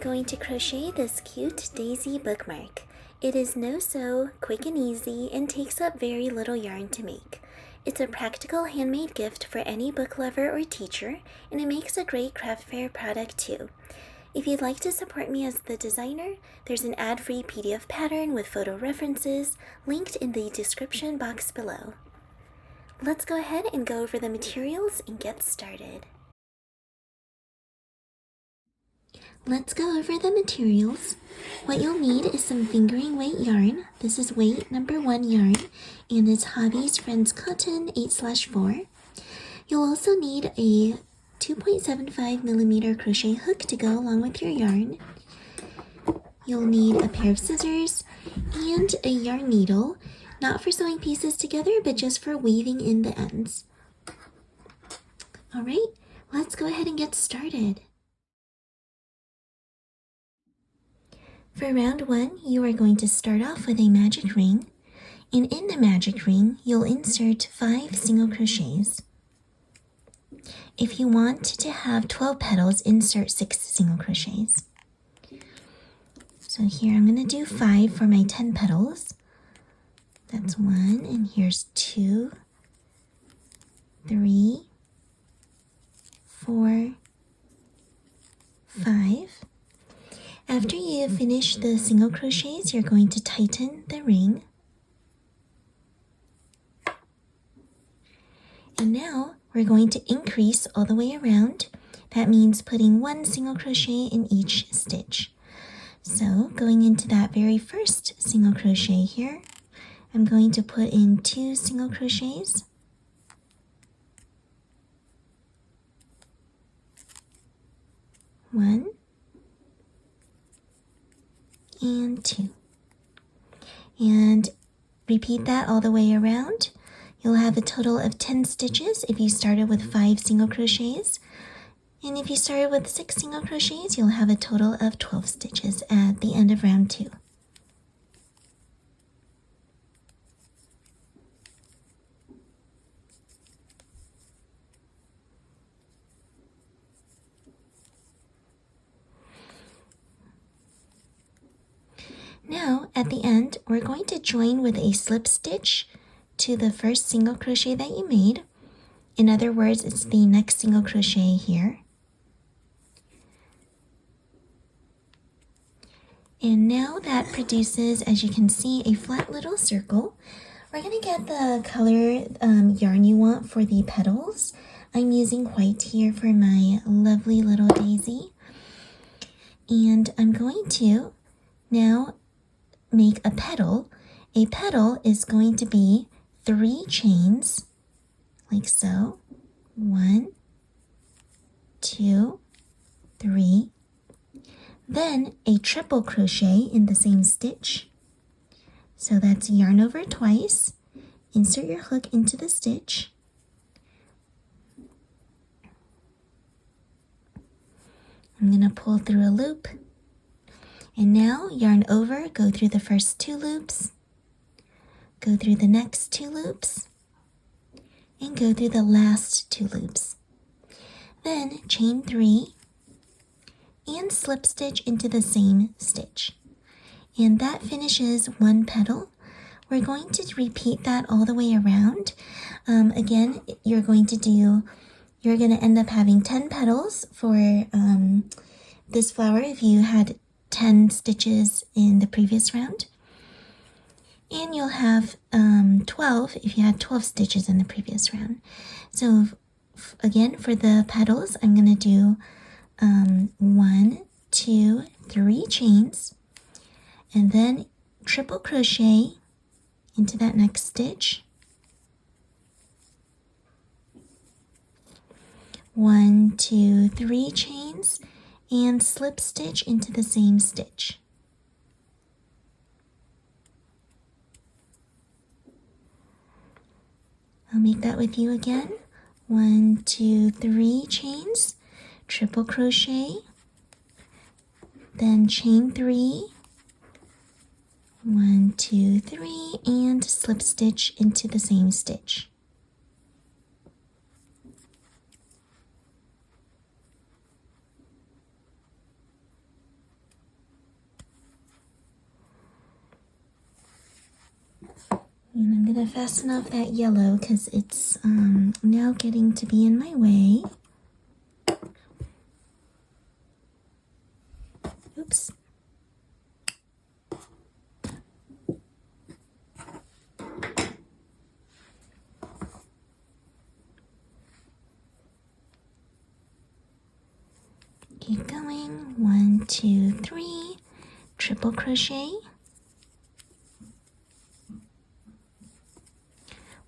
going to crochet this cute Daisy bookmark. It is no-sew, quick and easy, and takes up very little yarn to make. It's a practical handmade gift for any book lover or teacher, and it makes a great craft fair product too. If you'd like to support me as the designer, there's an ad-free PDF pattern with photo references linked in the description box below. Let's go ahead and go over the materials and get started. Let's go over the materials. What you'll need is some fingering weight yarn. This is weight number 1 yarn, and it's Hobby's Friends Cotton 8/4. You'll also need a 2.75mm crochet hook to go along with your yarn. You'll need a pair of scissors and a yarn needle, not for sewing pieces together, but just for weaving in the ends. All right, let's go ahead and get started. For round 1, you are going to start off with a magic ring, and in the magic ring, you'll insert 5 single crochets. If you want to have 12 petals, insert 6 single crochets. So here I'm going to do 5 for my 10 petals. That's 1, and here's 2, 3, 4, 5. After you finish the single crochets, you're going to tighten the ring. And now we're going to increase all the way around. That means putting 1 single crochet in each stitch. So going into that very first single crochet here, I'm going to put in 2 single crochets. One and 2. And repeat that all the way around. You'll have a total of 10 stitches if you started with 5 single crochets. And if you started with 6 single crochets, you'll have a total of 12 stitches at the end of round 2. Now, at the end, we're going to join with a slip stitch to the first single crochet that you made. In other words, it's the next single crochet here. And now that produces, as you can see, a flat little circle. We're going to get the color yarn you want for the petals. I'm using white here for my lovely little daisy. And I'm going to now make a petal. A petal is going to be 3 chains, like so. 1, 2, 3. Then a triple crochet in the same stitch. So that's yarn over twice. Insert your hook into the stitch. I'm going to pull through a loop. And now yarn over, go through the first 2 loops, go through the next 2 loops, and go through the last 2 loops. Then chain 3 and slip stitch into the same stitch. And that finishes 1 petal. We're going to repeat that all the way around. Again, you're going to end up having 10 petals for this flower if you had 10 stitches in the previous round, and you'll have 12 if you had 12 stitches in the previous round. So again, for the petals, I'm going to do 1, 2, 3 chains, and then triple crochet into that next stitch. 1, 2, 3 chains, and slip stitch into the same stitch. I'll make that with you again. 1, 2, 3 chains, triple crochet, then chain 3, 1, 2, 3, and slip stitch into the same stitch. And I'm going to fasten off that yellow because it's now getting to be in my way. Oops. Keep going. 1, 2, 3. Triple crochet.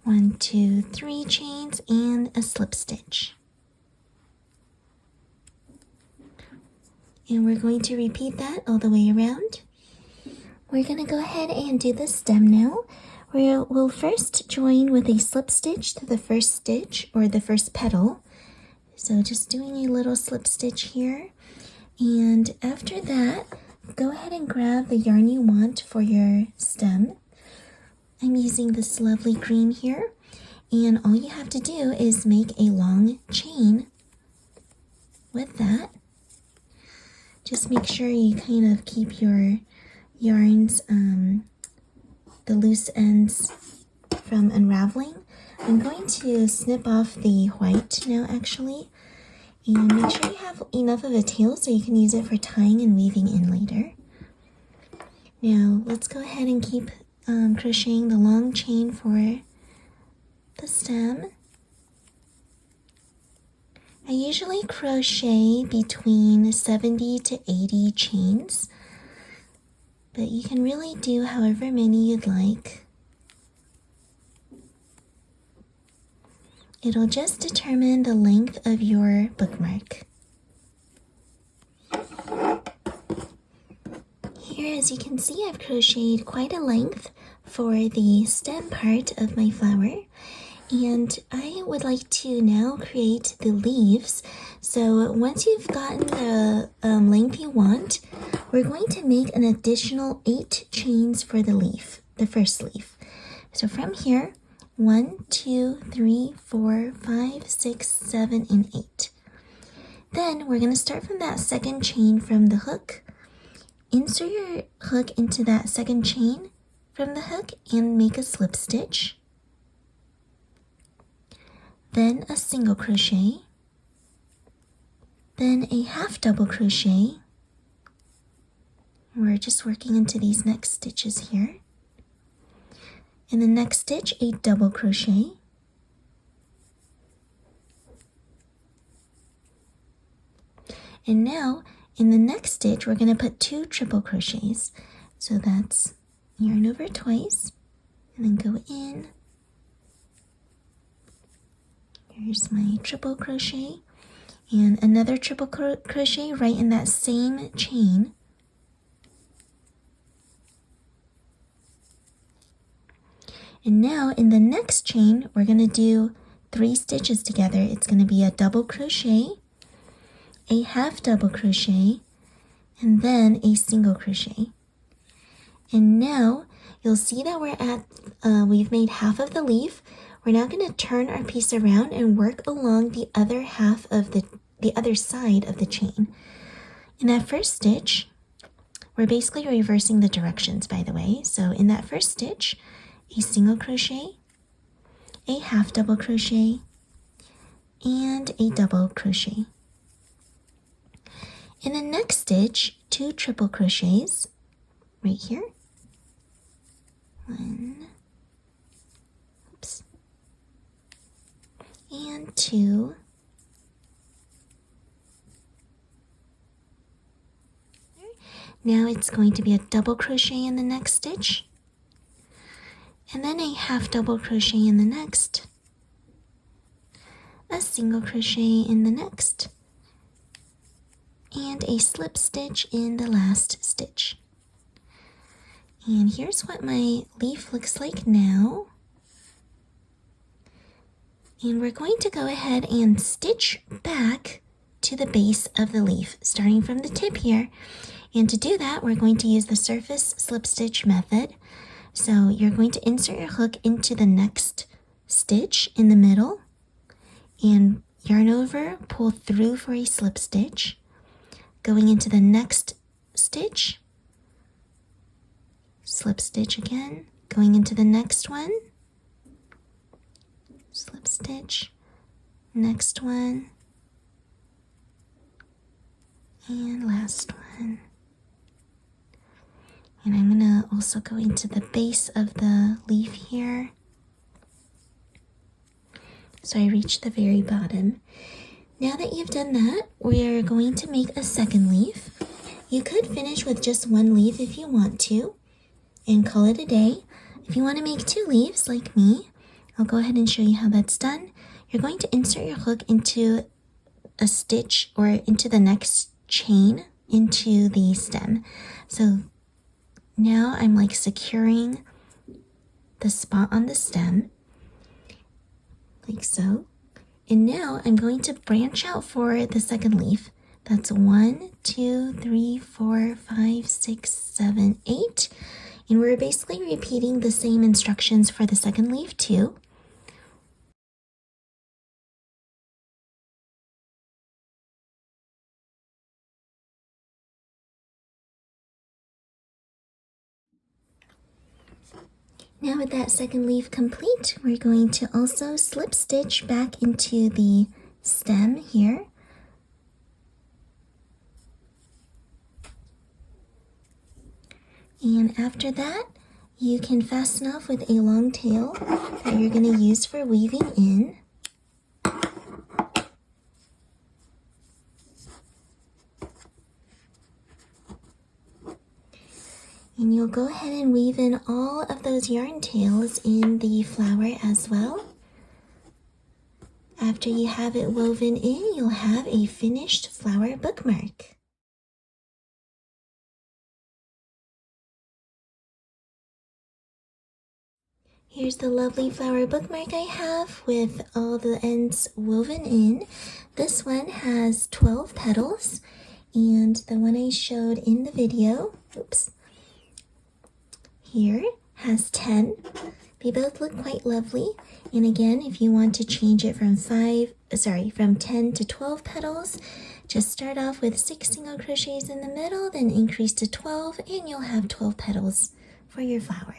1, 2, 3 chains and a slip stitch. And we're going to repeat that all the way around. We're going to go ahead and do the stem now. We'll first join with a slip stitch to the first stitch or the first petal. So just doing a little slip stitch here. And after that, go ahead and grab the yarn you want for your stem. I'm using this lovely green here. And all you have to do is make a long chain with that. Just make sure you kind of keep your yarns, the loose ends from unraveling. I'm going to snip off the white now actually, and make sure you have enough of a tail so you can use it for tying and weaving in later. Now let's go ahead and keep crocheting the long chain for the stem. I usually crochet between 70 to 80 chains, but you can really do however many you'd like. It'll just determine the length of your bookmark. Here, as you can see, I've crocheted quite a length for the stem part of my flower. And I would like to now create the leaves. So once you've gotten the length you want, we're going to make an additional 8 chains for the leaf, the first leaf. So from here, 1, 2, 3, 4, 5, 6, 7, and 8. Then we're going to start from that second chain from the hook. Insert your hook into that second chain from the hook and make a slip stitch. Then a single crochet, then a half double crochet. We're just working into these next stitches here. In the next stitch, a double crochet. And now, in the next stitch, we're going to put 2 triple crochets. So that's yarn over twice, and then go in. Here's my triple crochet and another triple crochet right in that same chain. And now in the next chain, we're going to do 3 stitches together. It's going to be a double crochet, a half double crochet, and then a single crochet. And now you'll see that we've made half of the leaf. We're now going to turn our piece around and work along the other half of the other side of the chain. In that first stitch, we're basically reversing the directions, by the way. So in that first stitch, a single crochet, a half double crochet, and a double crochet. In the next stitch, 2 triple crochets right here. 1, oops, and 2, now it's going to be a double crochet in the next stitch, and then a half double crochet in the next, a single crochet in the next, and a slip stitch in the last stitch. And here's what my leaf looks like now. And we're going to go ahead and stitch back to the base of the leaf, starting from the tip here. And to do that, we're going to use the surface slip stitch method. So you're going to insert your hook into the next stitch in the middle and yarn over, pull through for a slip stitch. Going into the next stitch, slip stitch again, Going into the next one, slip stitch, next one, and last one. And I'm gonna also go into the base of the leaf here. So I reach the very bottom. Now that you've done that, we're going to make a second leaf. You could finish with just one leaf if you want to and call it a day. If you want to make 2 leaves like me, I'll go ahead and show you how that's done. You're going to insert your hook into a stitch or into the next chain into the stem. So now I'm like securing the spot on the stem, like so. And now I'm going to branch out for the second leaf. That's 1, 2, 3, 4, 5, 6, 7, 8. And we're basically repeating the same instructions for the second leaf too. Now with that second leaf complete, we're going to also slip stitch back into the stem here. And after that, you can fasten off with a long tail that you're going to use for weaving in. And you'll go ahead and weave in all of those yarn tails in the flower as well. After you have it woven in, you'll have a finished flower bookmark. Here's the lovely flower bookmark I have with all the ends woven in. This one has 12 petals, and the one I showed in the video, here has 10. They both look quite lovely. And again, if you want to change it from 10 to 12 petals, just start off with 6 single crochets in the middle, then increase to 12, and you'll have 12 petals for your flower.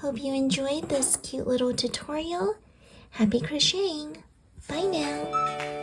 Hope you enjoyed this cute little tutorial. Happy crocheting! Bye now!